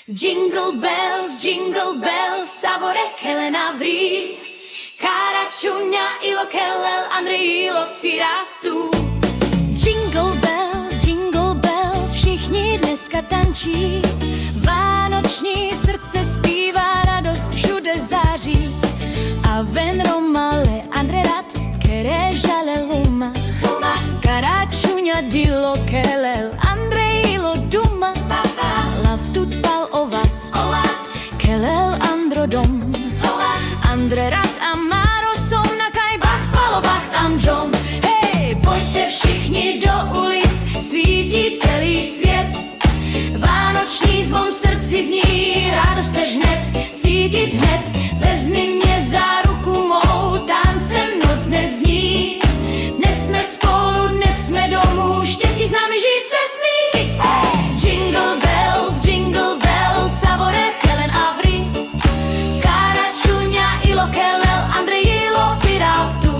Jingle bells, Savore, Helena vrý. Kára, Čuňa, Ilo, Kelel, Andrej, Ilo, Fira tu. Jingle bells, všichni dneska tančí. Vánoční srdce zpívá, radost všude září. A ven Romale, Andrerat, Kere, Žale, Luma. Kára, Čuňa, Dilo, Kelel, Andrej, Ilo, Duma. Laftut pal ovas, Kelel, Androdom. Andrerat a Máro jsou na kaj bacht, palo bacht amžom. Hej, pojďte všichni do ulic, svítí celý svět. Vánoční zvon v srdci zní, radost chceš hned, cítit hned. Vezmi mě za ruku mou, tancem noc nezní. Dnes jsme spolu, dnes jsme domů, štěstí s námi žít se smí. Hey! Jingle bells, Savore, Helen a Vry. Kára, Čuňa, Ilo, Kelel, Andrej, Ilo, Firavtu.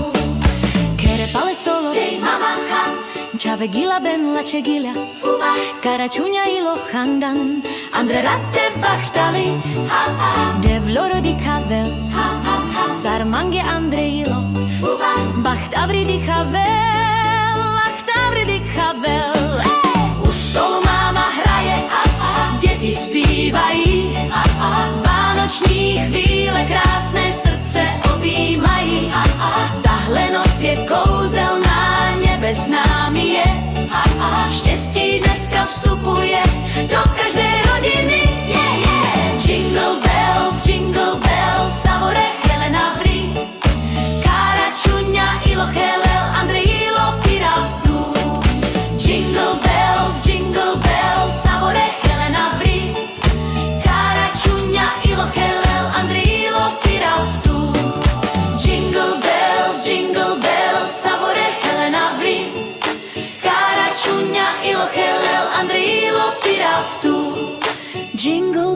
Kere palestolo, dej mama ham. Čave gila ben lače gila. Kára, Čuňa, Ilo, Handan. Andre ratte bachtali. Devloro di kavels. Sarmange, Andrej, Ilo. Bacht avri di kavel. Bacht avri di kavel. U stolu máma hraje, děti zpívají, vánoční chvíle krásné srdce objímají. Tahle noc je kouzelná, nebe s námi je, štěstí dneska vstupuje do každé rodiny. Jingle bells, Savore, Helena vrý. Kára, Čuňa, Ilo, Kelel, Andrej, Ilo, Firavtu. Jingle bells, Savore, Helena vrý. Kára, Čuňa, Ilo, Kelel, Andrej, Ilo, Firavtu. Jingle bells, Savore, Helena vrý. Kára, Čuňa, Ilo, Kelel, Andrej, Ilo, Firavtu. Jingle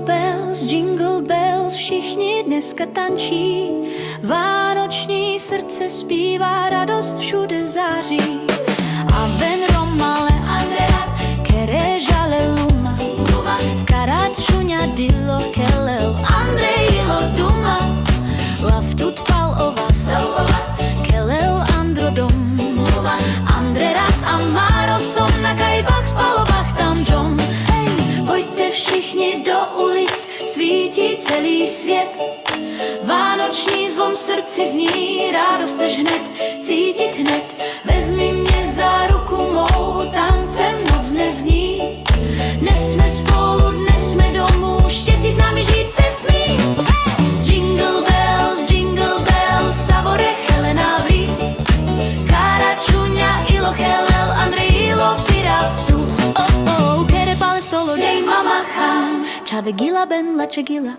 bells, všichni dneska tančí. Vánoční srdce zpívá, radost všude září. A ven Romale, Andreat, Kere, Žale, Luma. Kára, Čuňa, Dilo, Kelel, Andrej, Ilo, Duma. Laftut pal ovas, Kelel, Androdom. Andrerat a Máro jsou na kaj bacht, palo bacht tam džom. Hej, pojďte všichni do ulic, svítí celý svět. Vánoční zvon v srdci zní, radost chceš hned, cítit hned. Vezmi mě za ruku mou, tancem noc nezní. Dnes jsme spolu, dnes jsme domů, štěstí s námi žít se smí. Jingle bells, Savore, Helena vrý. Kára, Čuňa, Ilo, Kelel, Andrej, Ilo, Firavtu. Kere palestolo, dej mama chám. Čave gila ben lače gila.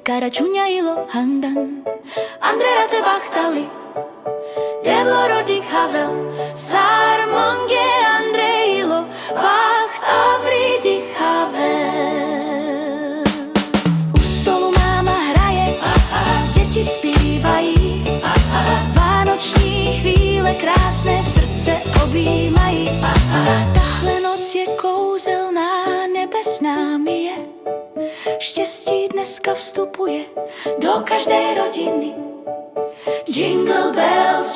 Kára, Čuňa, Ilo, Handan. Andre rate bachtali. Devlo rodi havel. Sarmonge, Andrej, Ilo, bacht avri di havel. U stolu máma hraje, děti zpívají. Vánoční chvíle krásné srdce objímají. Tahle noc je kouzelná, nebe s námi je. Štěstí dneska vstupuje do každé rodiny. Jingle bells,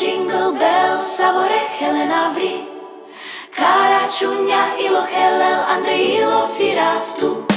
Savore, Helena vrý. Kára, Čuňa, Ilo, Kelel, Andrej, Ilo, Firavtu.